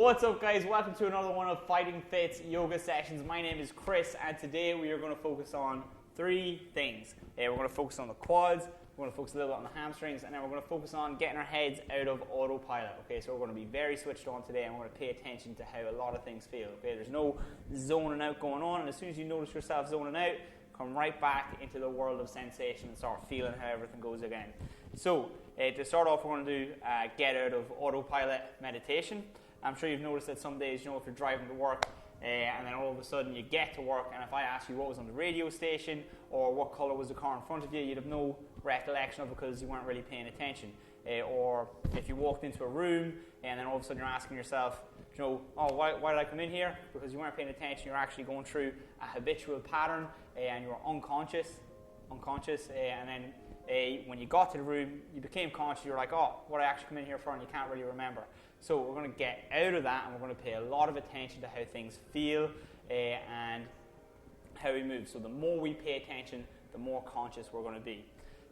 What's up, guys? Welcome to another one of Fighting Fit's yoga sessions. My name is Chris, and today we are going to focus on three things. We're going to focus on the quads, we're going to focus a little bit on the hamstrings, and then we're going to focus on getting our heads out of autopilot. Okay, so we're going to be very switched on today, and we're going to pay attention to how a lot of things feel. Okay, there's no zoning out going on, and as soon as you notice yourself zoning out, come right back into the world of sensation and start feeling how everything goes again. So, to start off, we're going to do get out of autopilot meditation. I'm sure you've noticed that some days, if you're driving to work and then all of a sudden you get to work, and if I asked you what was on the radio station or what colour was the car in front of you, you'd have no recollection of it because you weren't really paying attention. Or if you walked into a room and then all of a sudden you're asking yourself, why did I come in here? Because you weren't paying attention, you're actually going through a habitual pattern and you're unconscious, and then when you got to the room, you became conscious, you're like, what did I actually come in here for? And you can't really remember. So we're going to get out of that, and we're going to pay a lot of attention to how things feel and how we move. So the more we pay attention, the more conscious we're going to be.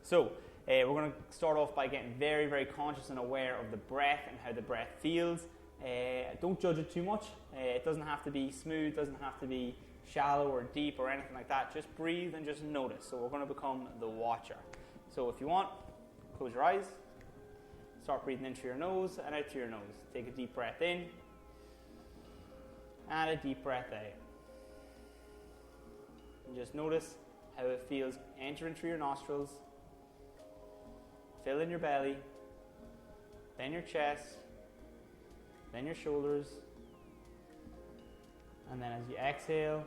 So we're going to start off by getting very, very conscious and aware of the breath and how the breath feels. Don't judge it too much. It doesn't have to be smooth, doesn't have to be shallow or deep or anything like that. Just breathe and just notice. So we're going to become the watcher. So if you want, close your eyes. Start breathing in through your nose and out through your nose. Take a deep breath in and a deep breath out. And just notice how it feels entering through your nostrils, fill in your belly, then your chest, then your shoulders, and then as you exhale,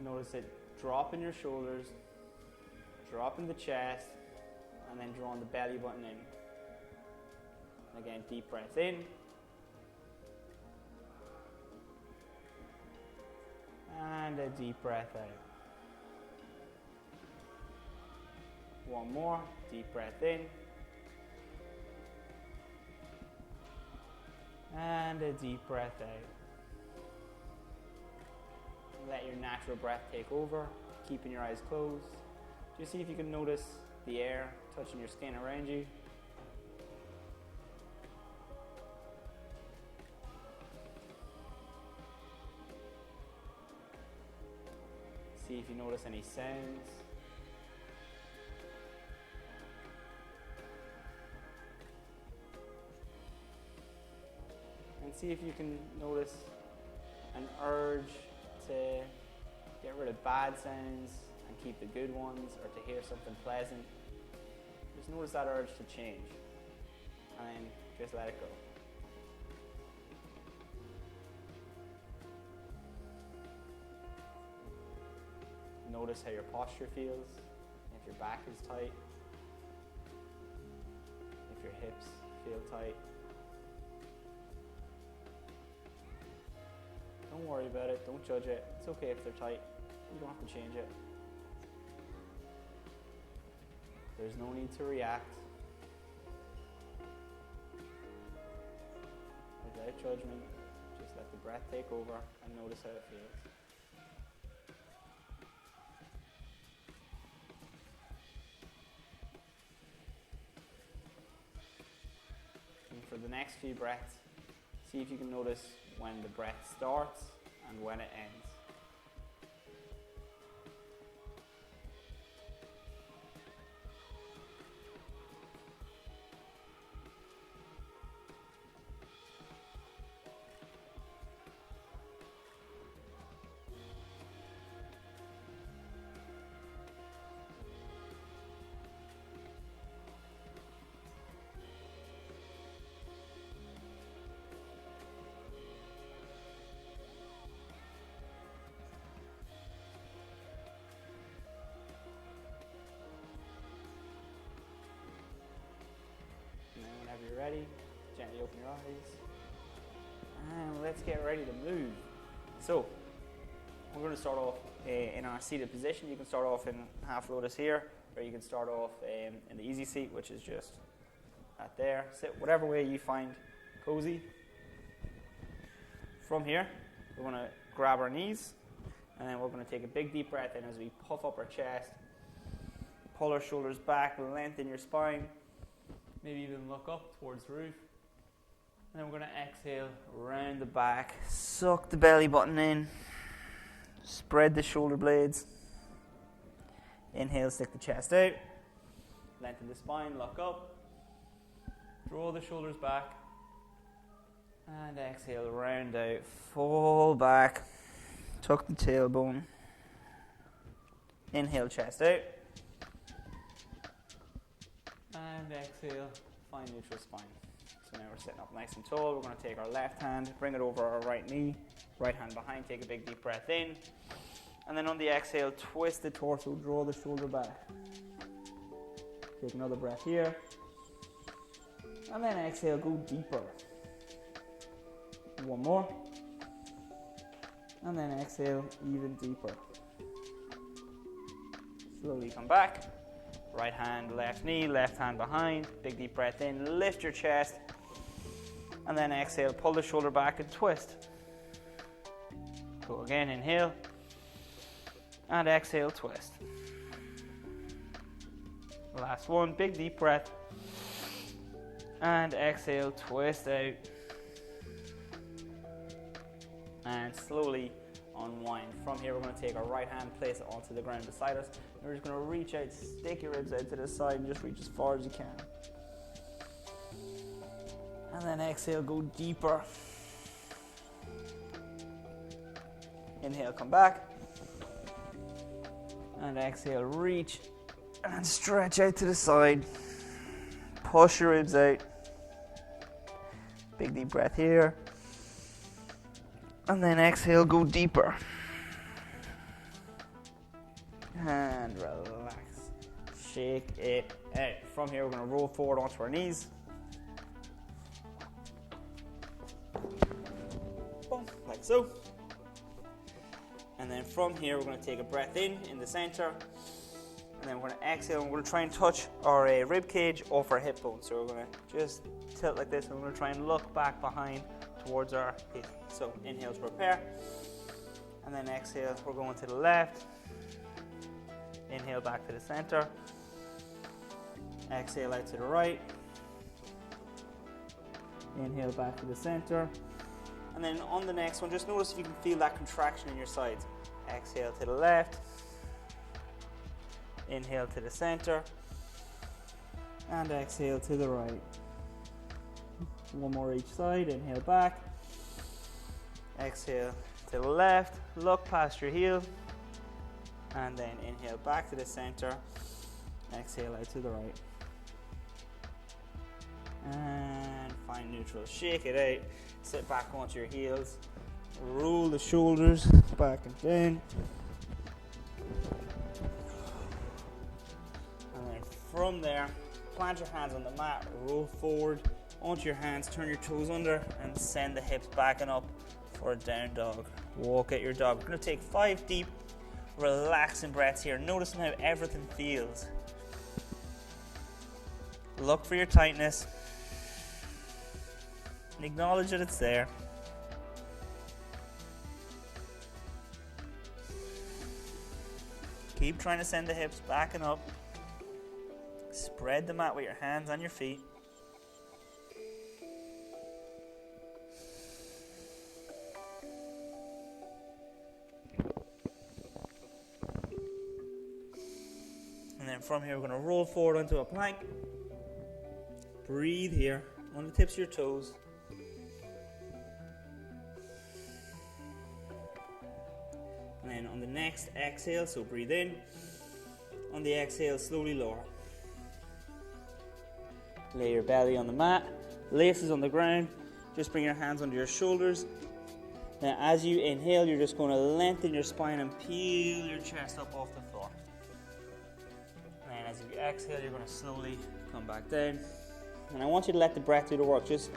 notice it drop in your shoulders, drop in the chest, and then drawing the belly button in. And again, deep breath in. And a deep breath out. One more, deep breath in. And a deep breath out. Let your natural breath take over, keeping your eyes closed. Just see if you can notice the air touching your skin around you. See if you notice any sounds. And see if you can notice an urge to get rid of bad sounds and keep the good ones, or to hear something pleasant. Just notice that urge to change, and then just let it go. Notice how your posture feels, if your back is tight, if your hips feel tight. Don't worry about it, don't judge it. It's okay if they're tight, you don't have to change it. There's no need to react. Without judgment, just let the breath take over and notice how it feels. For the next few breaths, see if you can notice when the breath starts and when it ends. You're ready, gently open your eyes, and let's get ready to move. So we're going to start off in our seated position. You can start off in half lotus here, or you can start off in the easy seat, which is just at there. Sit whatever way you find cozy. From here, we're going to grab our knees, and then we're going to take a big deep breath in as we puff up our chest, pull our shoulders back, lengthen your spine. Maybe even look up towards the roof. And then we're going to exhale, round the back, suck the belly button in, spread the shoulder blades. Inhale, stick the chest out, lengthen the spine, lock up, draw the shoulders back, and exhale, round out, fall back, tuck the tailbone, inhale, chest out, and exhale, find neutral spine. So now we're sitting up nice and tall. We're going to take our left hand, bring it over our right knee, right hand behind, take a big deep breath in. And then on the exhale, twist the torso, draw the shoulder back. Take another breath here. And then exhale, go deeper. One more. And then exhale, even deeper. Slowly come back. Right hand, left knee, left hand behind. Big deep breath in, lift your chest. And then exhale, pull the shoulder back and twist. Go again, inhale. And exhale, twist. Last one, big deep breath. And exhale, twist out. And slowly unwind. From here, we're going to take our right hand, place it onto the ground beside us. And we're just going to reach out, stick your ribs out to the side, and just reach as far as you can. And then exhale, go deeper. Inhale, come back. And exhale, reach and stretch out to the side. Push your ribs out. Big deep breath here. And then exhale, go deeper. And relax. Shake it out. From here, we're going to roll forward onto our knees. Boom, like so. And then from here, we're going to take a breath in the center. And then we're going to exhale, and we're going to try and touch our rib cage off our hip bone. So we're going to just tilt like this, and we're going to try and look back behind towards our hip. So inhale to prepare. And then exhale, we're going to the left. Inhale back to the center. Exhale out to the right. Inhale back to the center. And then on the next one, just notice if you can feel that contraction in your sides. Exhale to the left. Inhale to the center. And exhale to the right. One more each side. Inhale back. Exhale to the left. Look past your heel. And then inhale back to the center. Exhale out to the right. And find neutral. Shake it out. Sit back onto your heels. Roll the shoulders back and down. And then from there, plant your hands on the mat. Roll forward onto your hands. Turn your toes under and send the hips back and up for a down dog. Walk out your dog. We're going to take 5 deep, relaxing breaths here. Noticing how everything feels. Look for your tightness. And acknowledge that it's there. Keep trying to send the hips back and up. Spread the mat with your hands on your feet. And then from here, we're going to roll forward onto a plank. Breathe here on the tips of your toes. And then on the next exhale, so breathe in. On the exhale, slowly lower. Lay your belly on the mat, laces on the ground. Just bring your hands under your shoulders. Now as you inhale, you're just going to lengthen your spine and peel your chest up off the floor. And then as you exhale, you're going to slowly come back down. And I want you to let the breath do the work. Just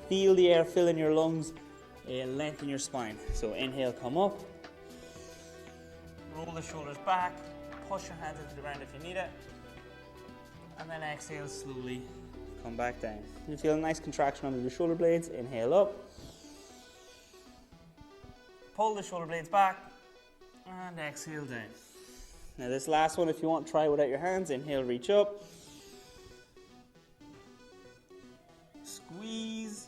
feel the air fill in your lungs, lengthen your spine. So inhale, come up. Roll the shoulders back, push your hands into the ground if you need it, and then exhale slowly, come back down. You feel a nice contraction under the shoulder blades. Inhale up, pull the shoulder blades back, and exhale down. Now this last one, if you want, try without your hands. Inhale, reach up, squeeze,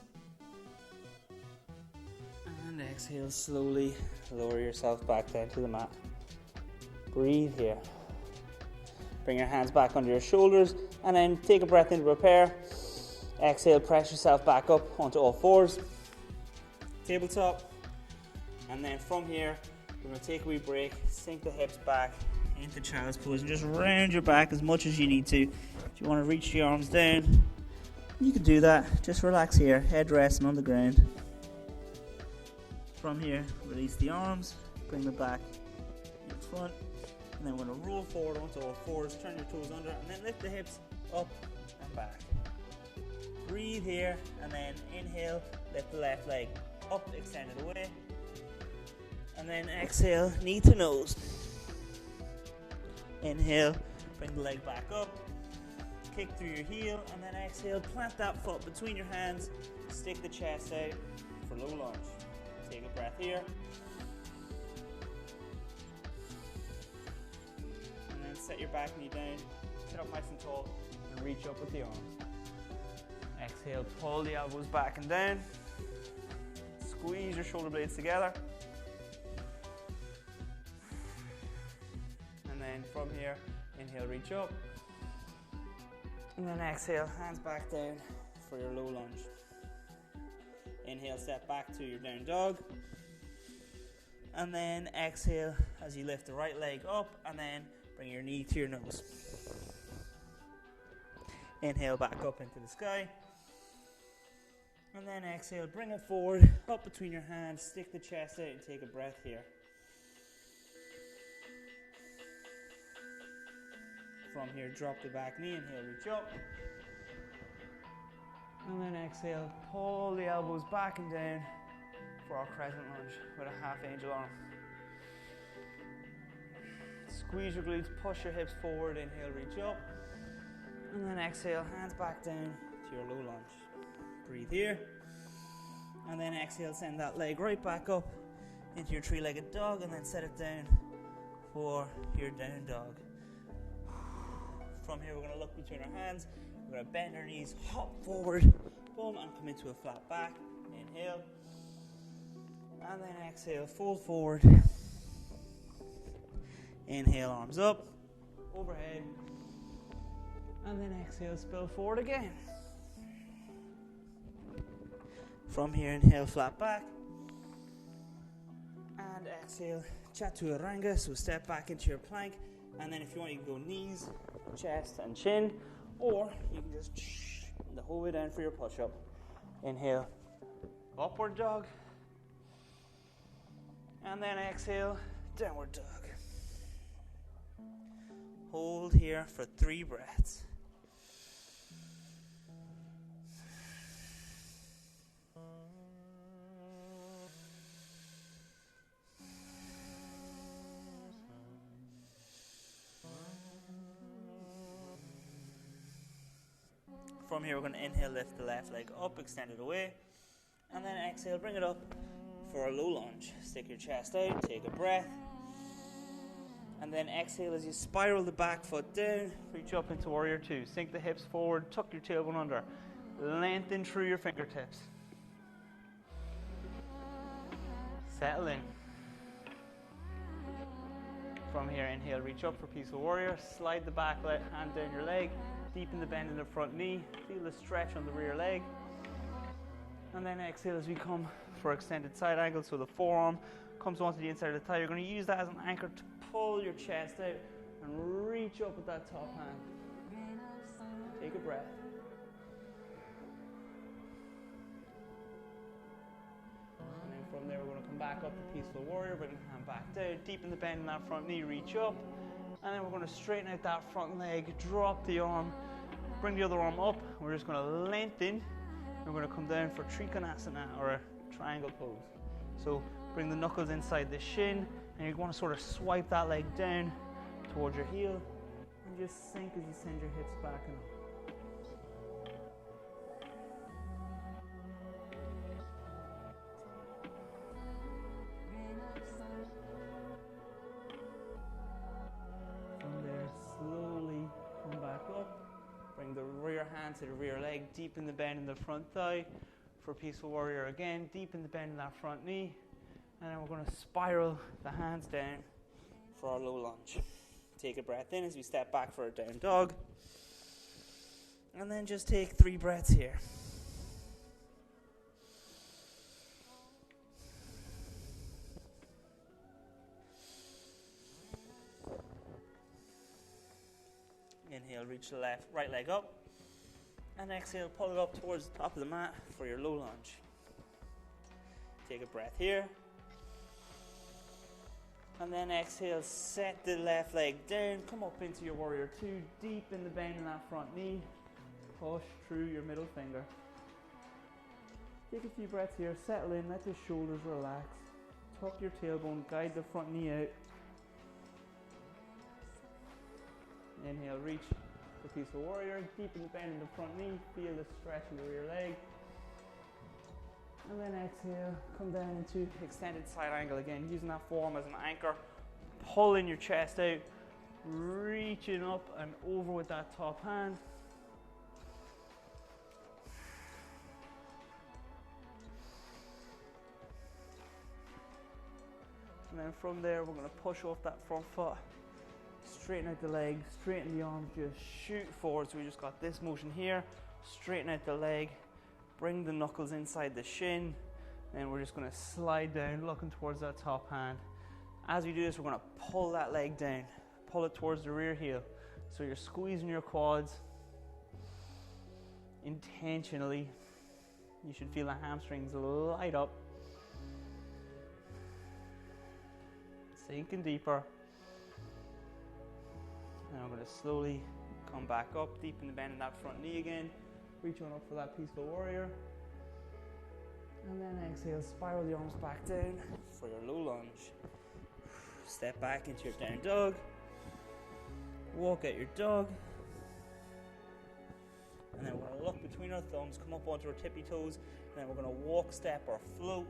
exhale, slowly lower yourself back down to the mat. Breathe here. Bring your hands back under your shoulders and then take a breath in to prepare. Exhale, press yourself back up onto all fours. Tabletop. And then from here, we're going to take a wee break, sink the hips back into child's pose and just round your back as much as you need to. If you want to reach the arms down, you can do that. Just relax here, head resting on the ground. From here, release the arms, bring them back in front, and then we're going to roll forward onto all fours, turn your toes under, and then lift the hips up and back. Breathe here, and then inhale, lift the left leg up, extend it away, and then exhale, knee to nose. Inhale, bring the leg back up, kick through your heel, and then exhale, plant that foot between your hands, stick the chest out for low lunge. Take a breath here. And then set your back knee down, sit up nice and tall, and reach up with the arms. Exhale, pull the elbows back and down. Squeeze your shoulder blades together. And then from here, inhale, reach up. And then exhale, hands back down for your low lunge. Inhale, step back to your down dog. And then exhale as you lift the right leg up and then bring your knee to your nose. Inhale, back up into the sky. And then exhale, bring it forward, up between your hands, stick the chest out and take a breath here. From here, drop the back knee, inhale, reach up. And then exhale, pull the elbows back and down for our crescent lunge with a half angel arm. Squeeze your glutes, push your hips forward, inhale, reach up. And then exhale, hands back down to your low lunge. Breathe here. And then exhale, send that leg right back up into your three-legged dog and then set it down for your down dog. From here, we're going to look between our hands. We're going to bend our knees, hop forward, boom, and come into a flat back. Inhale. And then exhale, fold forward. Inhale, arms up, overhead. And then exhale, spill forward again. From here, inhale, flat back. And exhale, chaturanga, so step back into your plank. And then if you want, you can go knees, chest, and chin. Or you can just the whole way down for your push-up. Inhale, upward dog. And then exhale, downward dog. Hold here for 3 breaths. From here, we're going to inhale, lift the left leg up, extend it away. And then exhale, bring it up for a low lunge. Stick your chest out, take a breath. And then exhale as you spiral the back foot down, reach up into warrior 2. Sink the hips forward, tuck your tailbone under. Lengthen through your fingertips. Settle in. From here, inhale, reach up for peaceful warrior. Slide the back hand down your leg. Deepen the bend in the front knee. Feel the stretch on the rear leg. And then exhale as we come for extended side angle. So the forearm comes onto the inside of the thigh. You're going to use that as an anchor to pull your chest out and reach up with that top hand. Take a breath. And then from there, we're going to come back up to peaceful warrior. Bring the hand back down. Deepen the bend in that front knee. Reach up. And then we're going to straighten out that front leg, drop the arm, bring the other arm up. We're just going to lengthen. We're going to come down for trikonasana, or a triangle pose. So bring the knuckles inside the shin, and you want to sort of swipe that leg down towards your heel, and just sink as you send your hips back and up. Bring the rear hand to the rear leg, deepen the bend in the front thigh for peaceful warrior again, deepen the bend in that front knee, And then we're going to spiral the hands down for our low lunge. Take a breath in as we step back for a down dog. And then just take 3 breaths here. Inhale, reach the right leg up. And exhale, pull it up towards the top of the mat for your low lunge. Take a breath here. And then exhale, set the left leg down, come up into your warrior 2, deep in the bend in that front knee. Push through your middle finger. Take a few breaths here, settle in, let the shoulders relax. Tuck your tailbone, guide the front knee out. Inhale, reach for peaceful warrior, deep in the bend in the front knee, feel the stretch in the rear leg. And then exhale, come down into extended side angle again, using that forearm as an anchor. Pulling your chest out, reaching up and over with that top hand. And then from there, we're going to push off that front foot. Straighten out the leg, straighten the arms, just shoot forward. So we just got this motion here. Straighten out the leg, bring the knuckles inside the shin. And we're just going to slide down, looking towards that top hand. As we do this, we're going to pull that leg down, pull it towards the rear heel. So you're squeezing your quads intentionally. You should feel the hamstrings light up. Sinking deeper. Now we're going to slowly come back up, deep in the bend in that front knee again. Reach on up for that peaceful warrior. And then exhale, spiral the arms back down for your low lunge. Step back into your down dog. Walk out your dog. And then we're going to look between our thumbs, come up onto our tippy toes, and then we're going to walk, step, or float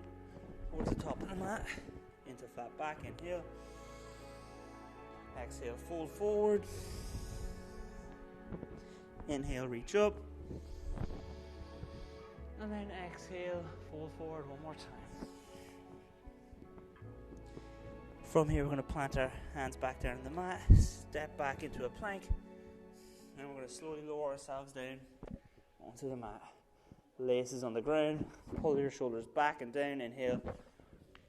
towards the top of the mat. Into flat back, inhale. Exhale, fold forward. Inhale, reach up. And then exhale, fold forward one more time. From here, we're going to plant our hands back down on the mat, step back into a plank, and we're going to slowly lower ourselves down onto the mat. Laces on the ground, pull your shoulders back and down, inhale.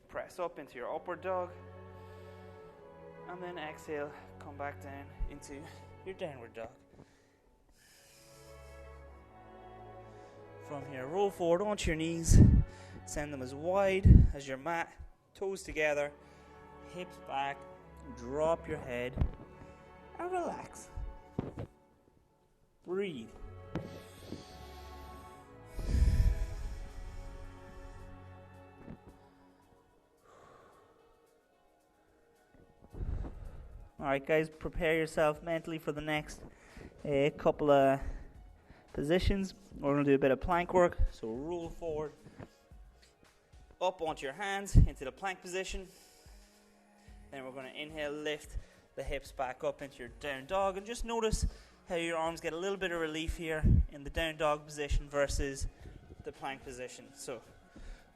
Press up into your upward dog. And then exhale, come back down into your downward dog. From here, roll forward onto your knees. Send them as wide as your mat. Toes together, hips back. Drop your head and relax. Breathe. Alright guys, prepare yourself mentally for the next couple of positions. We're going to do a bit of plank work. So roll forward, up onto your hands, into the plank position. Then we're going to inhale, lift the hips back up into your down dog. And just notice how your arms get a little bit of relief here in the down dog position versus the plank position. So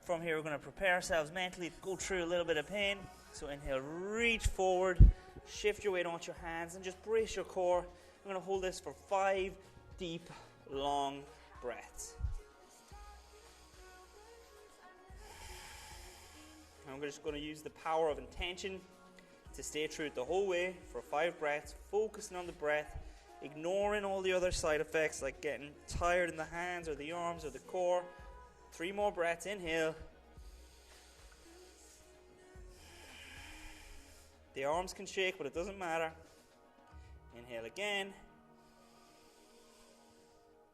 from here, we're going to prepare ourselves mentally to go through a little bit of pain. So inhale, reach forward. Shift your weight onto your hands and just brace your core. I'm going to hold this for 5 deep, long breaths. I'm just going to use the power of intention to stay true the whole way for 5 breaths, focusing on the breath, ignoring all the other side effects like getting tired in the hands or the arms or the core. 3 more breaths, inhale. The arms can shake, but it doesn't matter. Inhale again.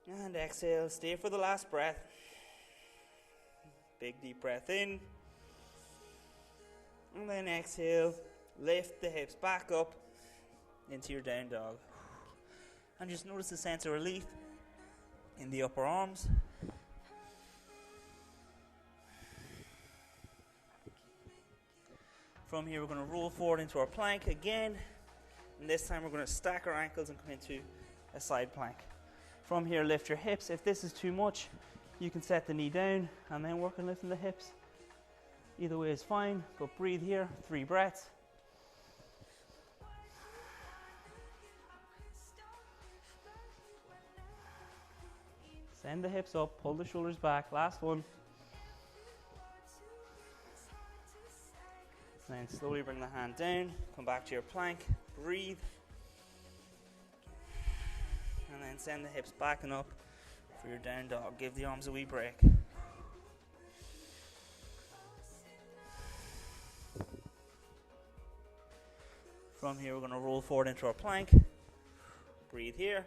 And exhale. Stay for the last breath. Big deep breath in. And then exhale. Lift the hips back up into your down dog. And just notice the sense of relief in the upper arms. From here, we're going to roll forward into our plank again. And this time, we're going to stack our ankles and come into a side plank. From here, lift your hips. If this is too much, you can set the knee down and then work on lifting the hips Either way is fine, but breathe here, 3 breaths. Send the hips up, pull the shoulders back, last one. And then slowly bring the hand down, come back to your plank, breathe. And then send the hips back and up for your down dog. Give the arms a wee break. From here, we're going to roll forward into our plank. Breathe here.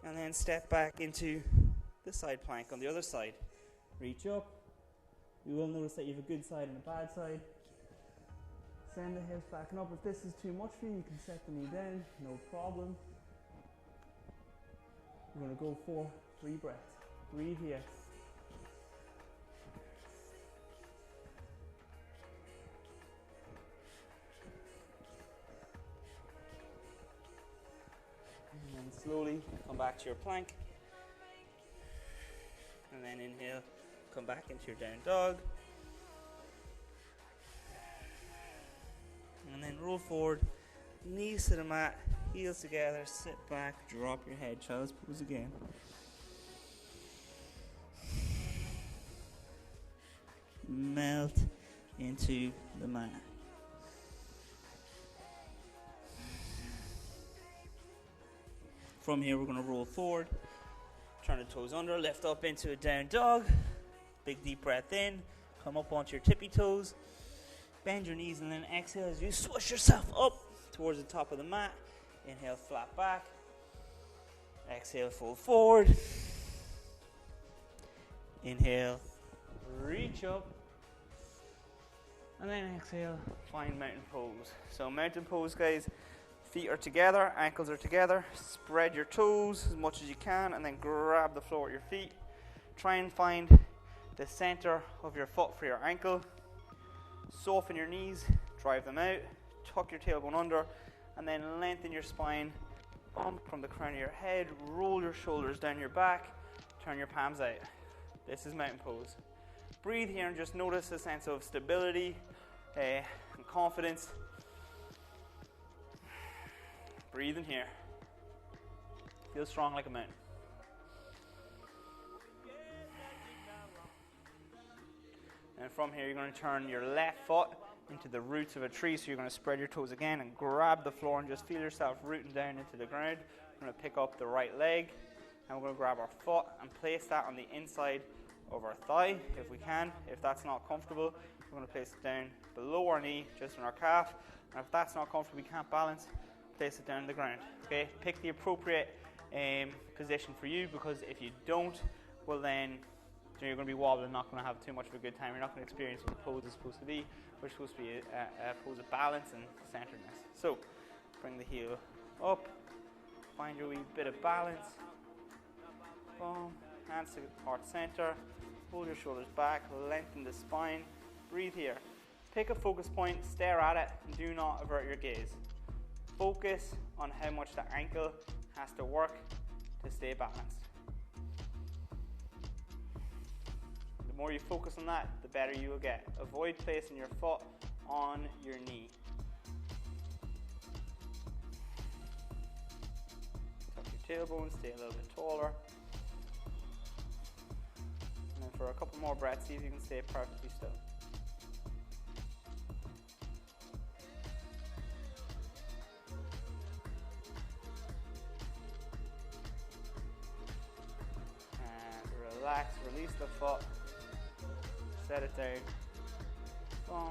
And then step back into the side plank on the other side. Reach up. You will notice that you have a good side and a bad side. Send the hips back and up. If this is too much for you, you can set the knee down, no problem. We're going to go for 3 breaths. Breathe here. And then slowly come back to your plank. And then inhale, come back into your down dog. And then roll forward, knees to the mat, heels together, sit back, drop your head, child's pose again. Melt into the mat. From here, we're going to roll forward, turn the toes under, lift up into a down dog. Big deep breath in, come up onto your tippy toes, bend your knees, and then exhale as you swoosh yourself up towards the top of the mat. Inhale, flat back. Exhale, fold forward. Inhale, reach up. And then exhale, find mountain pose. So mountain pose, guys, feet are together, ankles are together. Spread your toes as much as you can and then grab the floor with your feet. Try and find the center of your foot for your ankle. Soften your knees, drive them out, tuck your tailbone under, and then lengthen your spine up from the crown of your head. Roll your shoulders down your back, turn your palms out. This is mountain pose. Breathe here and just notice a sense of stability and confidence. Breathe in here. Feel strong like a mountain. And from here, you're going to turn your left foot into the roots of a tree. So you're going to spread your toes again and grab the floor and just feel yourself rooting down into the ground. We're going to pick up the right leg and we're going to grab our foot and place that on the inside of our thigh if we can. If that's not comfortable, we're going to place it down below our knee, just on our calf. And if that's not comfortable, we can't balance, place it down on the ground. Okay, pick the appropriate position for you, because if you don't, well then you're going to be wobbling, not going to have too much of a good time. You're not going to experience what the pose is supposed to be, which is supposed to be a pose of balance and centeredness. So, bring the heel up, find your wee bit of balance. Boom, hands to heart center, hold your shoulders back, lengthen the spine, breathe here. Pick a focus point, stare at it, and do not avert your gaze. Focus on how much the ankle has to work to stay balanced. The more you focus on that, the better you will get. Avoid placing your foot on your knee. Tuck your tailbone, stay a little bit taller. And then for a couple more breaths, see if you can stay perfectly still. And relax, release the foot. Set it down, boom,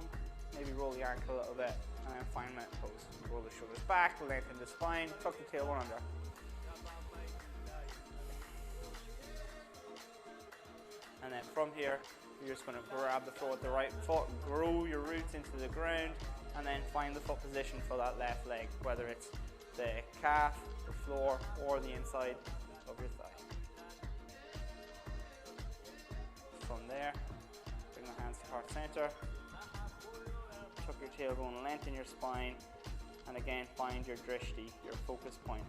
maybe roll the ankle a little bit, and then find mountain pose. Roll the shoulders back, lengthen the spine, tuck the tailbone under. And then from here, you're just going to grab the floor with the right foot, grow your roots into the ground, and then find the foot position for that left leg, whether it's the calf, the floor, or the inside of your thigh. From there, bring the hands to heart center, tuck your tailbone, lengthen your spine, and again find your drishti, your focus point.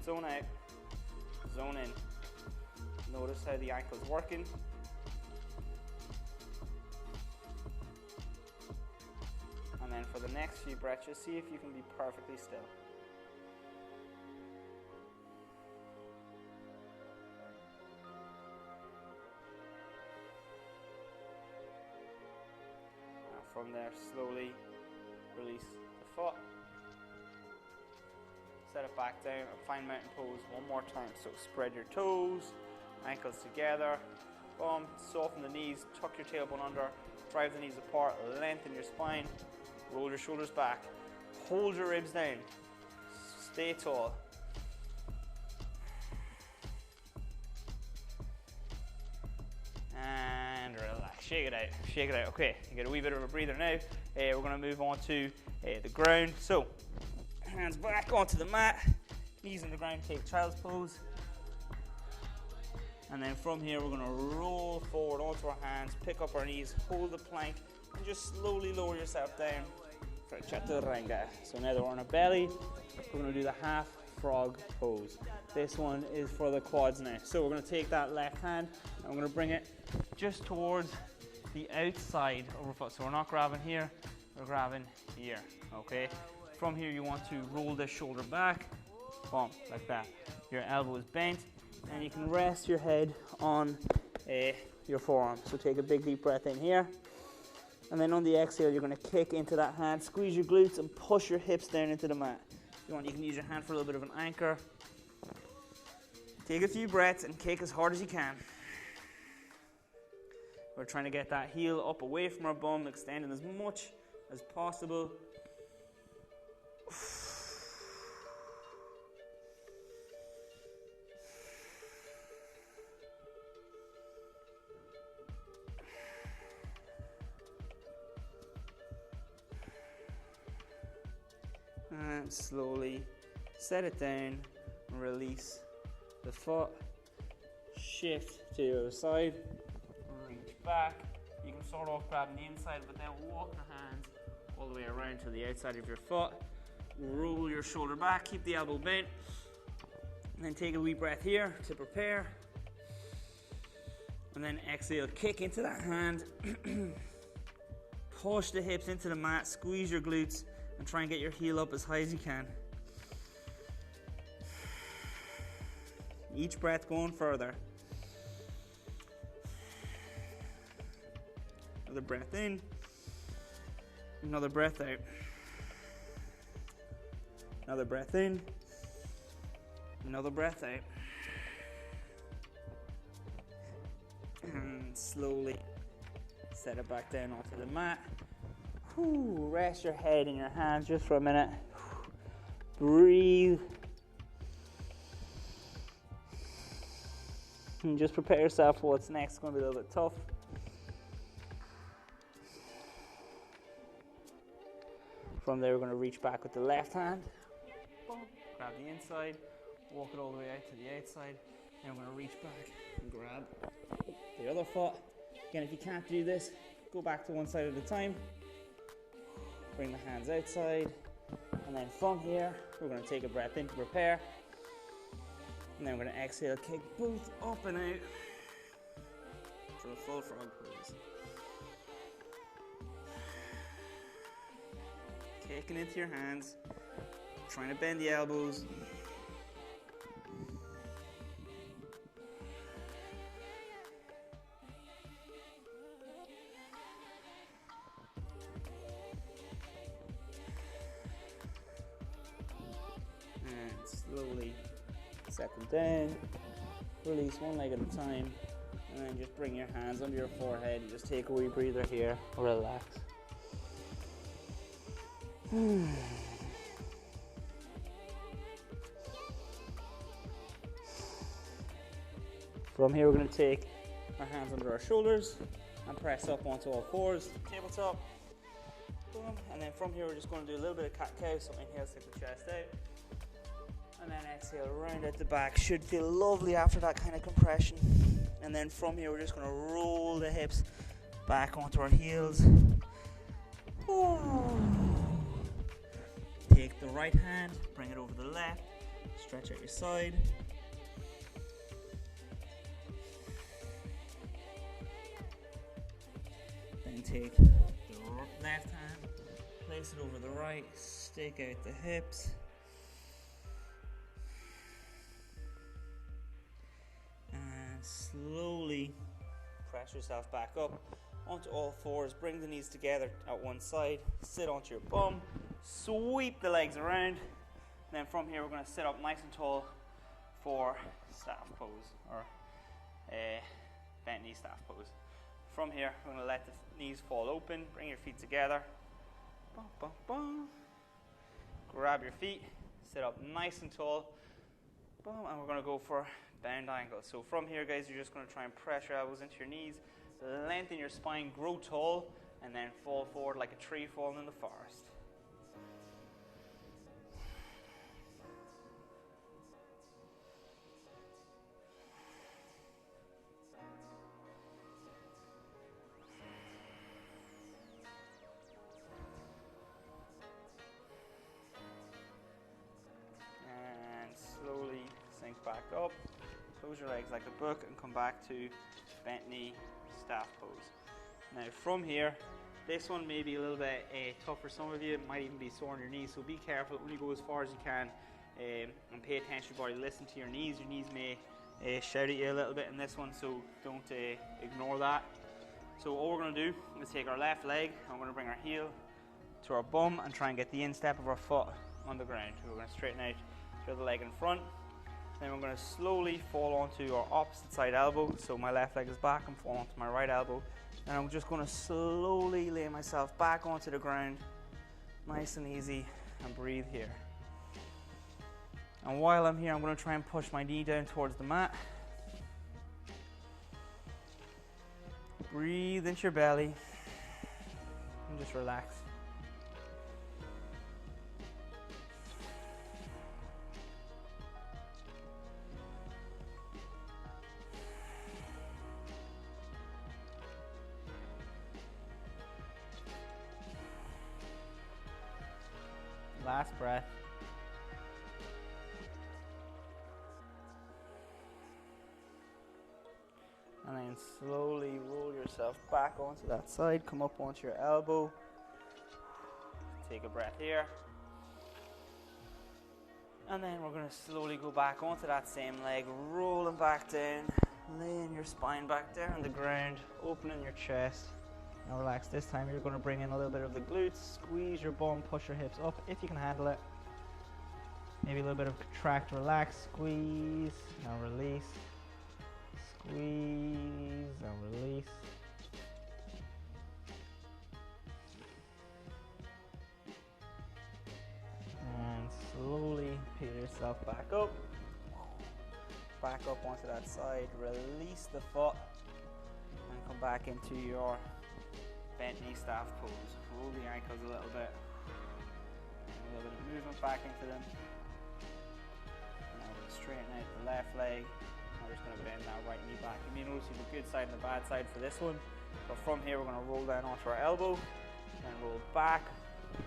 zone out, zone in. Notice how the ankle's working. And then for the next few breaths, just see if you can be perfectly still. From there, slowly release the foot. Set it back down and find mountain pose one more time. So spread your toes, ankles together, boom, soften the knees, tuck your tailbone under, drive the knees apart, lengthen your spine, roll your shoulders back, hold your ribs down, stay tall. And relax, shake it out, shake it out. Okay, you get a wee bit of a breather now. We're gonna move on to the ground. So, hands back onto the mat, knees on the ground, take child's pose. And then from here, we're gonna roll forward onto our hands, pick up our knees, hold the plank, and just slowly lower yourself down for chaturanga. So now that we're on our belly, we're gonna do the half frog pose. This one is for the quads now. So we're gonna take that left hand and we're gonna bring it just towards the outside of our foot. So we're not grabbing here, we're grabbing here, okay? From here, you want to roll the shoulder back, boom, like that. Your elbow is bent, and you can rest your head on your forearm. So take a big deep breath in here, and then on the exhale, you're gonna kick into that hand, squeeze your glutes, and push your hips down into the mat. If you want, you can use your hand for a little bit of an anchor. Take a few breaths and kick as hard as you can. We're trying to get that heel up away from our bum, extending as much as possible. And slowly set it down and release the foot. Shift to the other side. Reach back. You can start off grabbing the inside, but then walk the hands all the way around to the outside of your foot. Roll your shoulder back, keep the elbow bent, and then take a wee breath here to prepare. And then exhale, kick into that hand. Push the hips into the mat, squeeze your glutes, and try and get your heel up as high as you can. Each breath going further. Another breath in, another breath out. Another breath in, another breath out. And slowly set it back down onto the mat. Rest your head in your hands just for a minute. Breathe. And just prepare yourself for what's next. It's going to be a little bit tough. From there, we're going to reach back with the left hand. Grab the inside, walk it all the way out to the outside. Then we're going to reach back and grab the other foot. Again, if you can't do this, go back to one side at a time. Bring the hands outside. And then from here, we're going to take a breath in to prepare. And then we're going to exhale, kick both up and out for a full frog pose. Kicking into your hands, trying to bend the elbows. And slowly set them down, release one leg at a time, and then just bring your hands under your forehead and just take a wee breather here, relax. From here, we're going to take our hands under our shoulders and press up onto all fours, tabletop. Boom. And then from here, we're just going to do a little bit of cat-cow. So inhale, stick the chest out. And then exhale, round out the back. Should feel lovely after that kind of compression. And then from here, we're just going to roll the hips back onto our heels. Ooh. Take the right hand, bring it over the left, Stretch out your side. Then take the left hand, place it over the right, stick out the hips. And slowly press yourself back up onto all fours. Bring the knees together at one side, sit onto your bum, sweep the legs around. And then from here we're going to sit up nice and tall for staff pose, or bent knee staff pose. From here we're going to let the knees fall open, bring your feet together, bum, bum, bum. Grab your feet, sit up nice and tall, boom, and we're going to go for bound angle. So from here, guys, you're just going to try and press your elbows into your knees, lengthen your spine, grow tall, and then fall forward like a tree falling in the forest. Slowly sink back up, close your legs like a book, and come back to bent knee staff pose. Now from here, this one may be a little bit tough for some of you. It might even be sore on your knees, so be careful. Only go as far as you can, and pay attention to your body. Listen to your knees. Your knees may shout at you a little bit in this one, so don't ignore that. So all we're going to do is take our left leg, and we're going to bring our heel to our bum and try and get the instep of our foot on the ground. So we're going to straighten out the other leg in front. Then we're going to slowly fall onto our opposite side elbow. So my left leg is back and fall onto my right elbow. And I'm just going to slowly lay myself back onto the ground, nice and easy, and breathe here. And while I'm here, I'm going to try and push my knee down towards the mat. Breathe into your belly and just relax. Last breath. And then slowly roll yourself back onto that side. Come up onto your elbow. Take a breath here. And then we're going to slowly go back onto that same leg, rolling back down, laying your spine back down on the ground, opening your chest. Now relax. This time you're going to bring in a little bit of the glutes, squeeze your bum, push your hips up if you can handle it. Maybe a little bit of contract, relax, squeeze, now release. Squeeze and release. And slowly peel yourself back up. Back up onto that side. Release the foot and come back into your bent knee staff pose. Roll the ankles a little bit. A little bit of movement back into them. Now we're going to straighten out the left leg. We're just going to bend that right knee back. You may notice you have a good side and a bad side for this one. But from here we're going to roll down onto our elbow, then roll back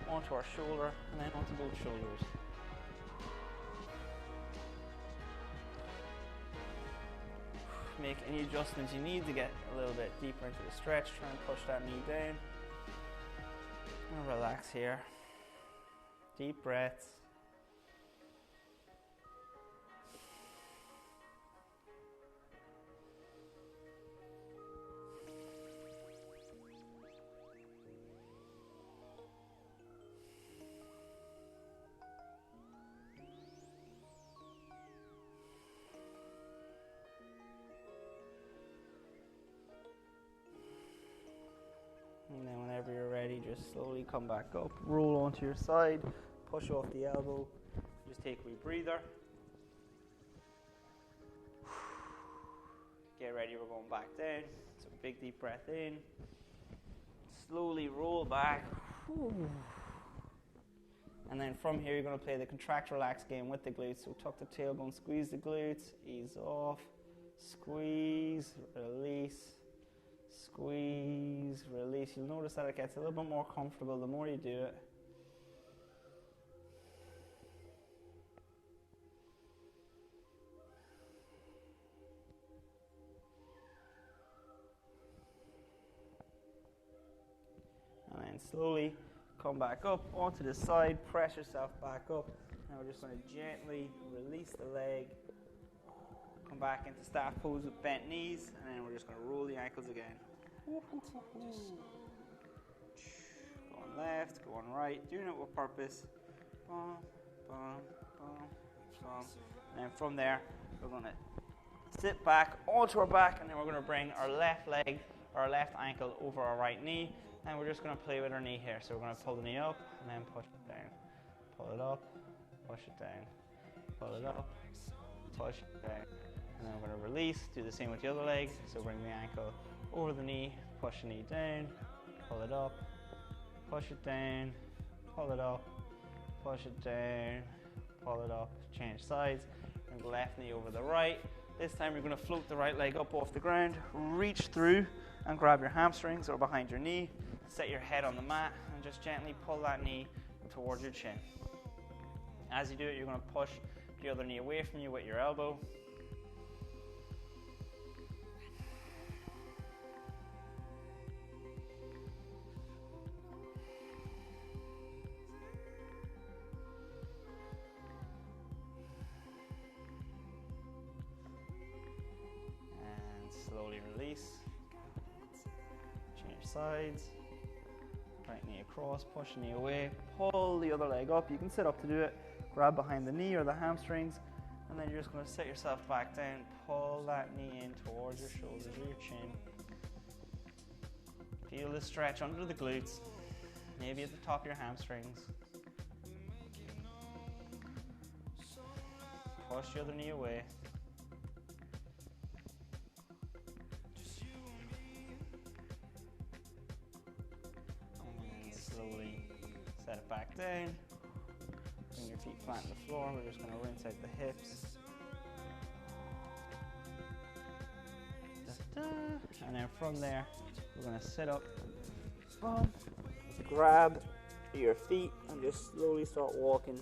onto our shoulder, and then onto both shoulders. Make any adjustments you need to get a little bit deeper into the stretch. Try and push that knee down. And relax here. Deep breaths. And then whenever you're ready, just slowly come back up, roll onto your side, push off the elbow, just take a wee breather. Get ready, we're going back down. So big deep breath in, slowly roll back. And then from here you're going to play the contract relax game with the glutes. So tuck the tailbone, squeeze the glutes, ease off, squeeze, release. Squeeze, release. You'll notice that it gets a little bit more comfortable the more you do it. slowly come back up onto the side, press yourself back up. Now we're just going to gently release the leg, come back into staff pose with bent knees, and then we're just going to roll the ankles again. Going left, going right, doing it with purpose. Boom, boom, boom, boom. And then from there, we're going to sit back onto our back, and then we're going to bring our left leg, our left ankle over our right knee, and we're just going to play with our knee here. So we're going to pull the knee up and then push it down. Pull it up, push it down. Pull it up, push it down. And then we're going to release, do the same with the other leg. So bring the ankle over the knee, push the knee down, pull it up, push it down, pull it up, push it down, pull it up, change sides. Bring the left knee over the right. This time you're going to float the right leg up off the ground, reach through and grab your hamstrings or behind your knee, set your head on the mat and just gently pull that knee towards your chin. As you do it, you're going to push the other knee away from you with your elbow. Slowly release, change sides, right knee across, push the knee away, pull the other leg up. You can sit up to do it, grab behind the knee or the hamstrings, and then you're just going to set yourself back down, pull that knee in towards your shoulders or your chin. Feel the stretch under the glutes, maybe at the top of your hamstrings. Push the other knee away. Slowly set it back down. Bring your feet flat on the floor. We're just going to rinse out the hips. And then from there, we're going to sit up, grab your feet, and just slowly start walking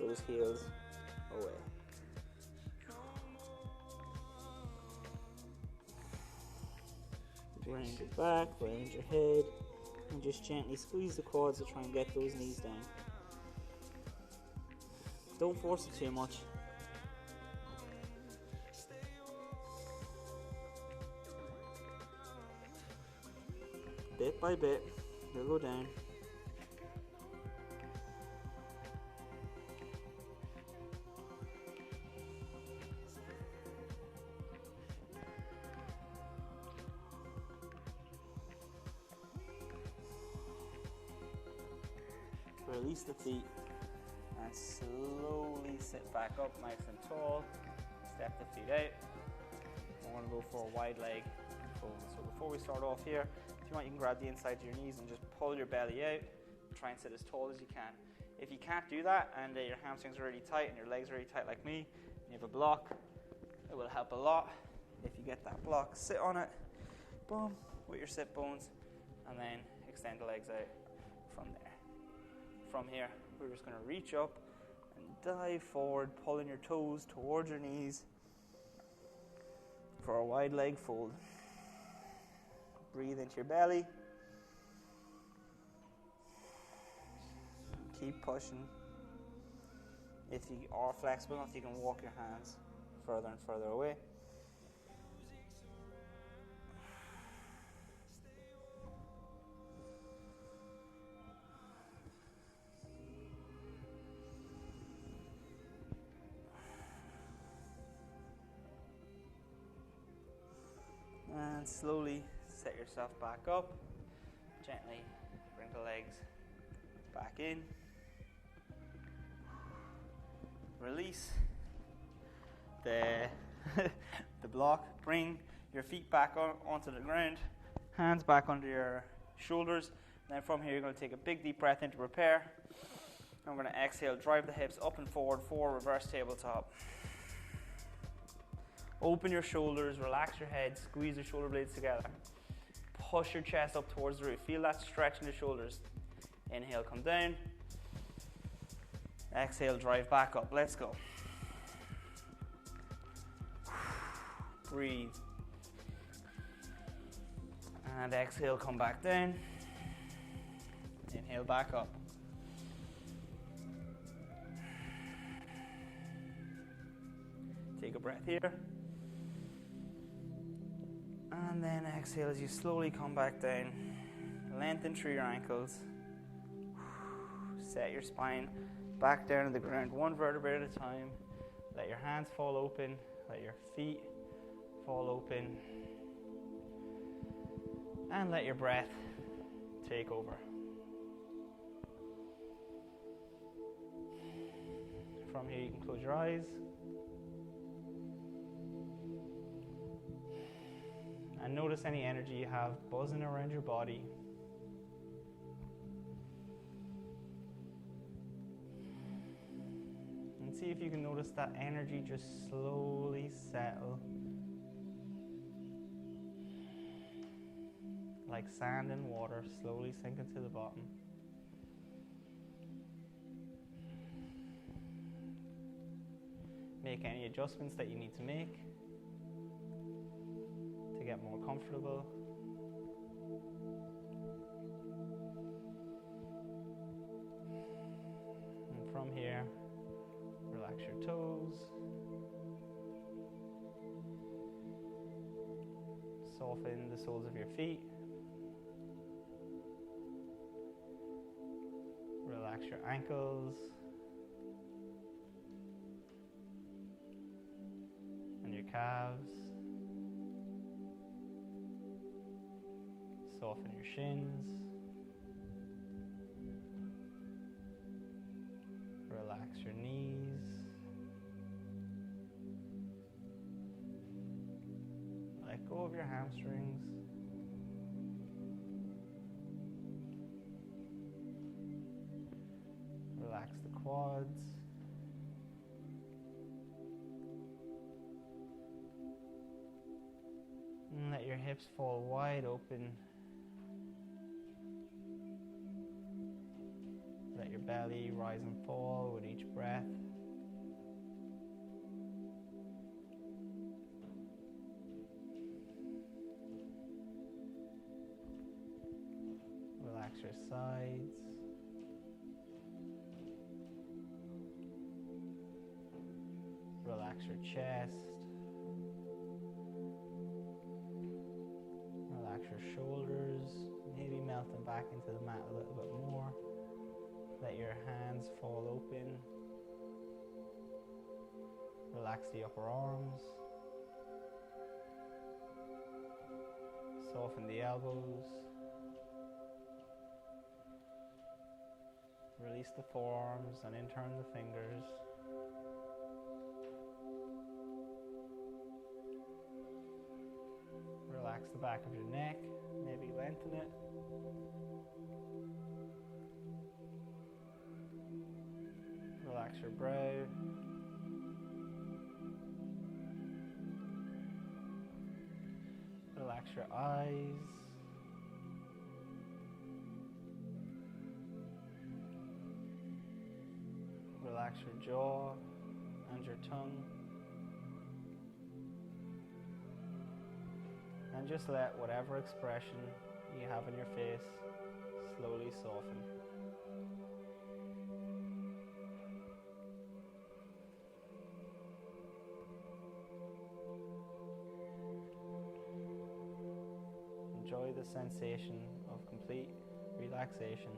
those heels away. Round your back, round your head. And just gently squeeze the quads to try and get those knees down. Don't force it too much. Bit by bit, they'll go down. Release the feet and slowly sit back up nice and tall. Step the feet out. I want to go for a wide leg fold. So before we start off here, if you want, you can grab the inside of your knees and just pull your belly out. Try and sit as tall as you can. If you can't do that and your hamstrings are really tight and your legs are really tight like me, and you have a block, it will help a lot. If you get that block, sit on it, boom, with your sit bones, and then extend the legs out from there. From here, we're just going to reach up and dive forward, pulling your toes towards your knees for a wide leg fold. Breathe into your belly. Keep pushing. If you are flexible enough, you can walk your hands further and further away. And slowly set yourself back up. Gently bring the legs back in. Release the block. Bring your feet back onto the ground. Hands back under your shoulders. Then from here, you're going to take a big deep breath in to prepare. And we're going to exhale, drive the hips up and forward for reverse tabletop. Open your shoulders, relax your head, squeeze your shoulder blades together. Push your chest up towards the roof. Feel that stretch in the shoulders. Inhale, come down. Exhale, drive back up. Let's go. Breathe. And exhale, come back down. Inhale back up. Take a breath here. And then exhale as you slowly come back down. Lengthen through your ankles. Set your spine back down to the ground, one vertebrae at a time. Let your hands fall open. Let your feet fall open. And let your breath take over. From here you can close your eyes. And notice any energy you have buzzing around your body. And see if you can notice that energy just slowly settle. Like sand and water, slowly sinking to the bottom. Make any adjustments that you need to make to get more comfortable. And from here, relax your toes. Soften the soles of your feet. Relax your ankles. And your calves. Soften your shins. Relax your knees. Let go of your hamstrings. Relax the quads. And let your hips fall wide open. Let your belly rise and fall with each breath. Relax your sides. Relax your chest. Relax your shoulders. Maybe melt them back into the mat a little bit more. Let your hands fall open. Relax the upper arms. Soften the elbows. Release the forearms and in turn the fingers. Relax the back of your neck, maybe lengthen it. Relax your brow. Relax your eyes. Relax your jaw and your tongue. And just let whatever expression you have on your face slowly soften. Enjoy the sensation of complete relaxation.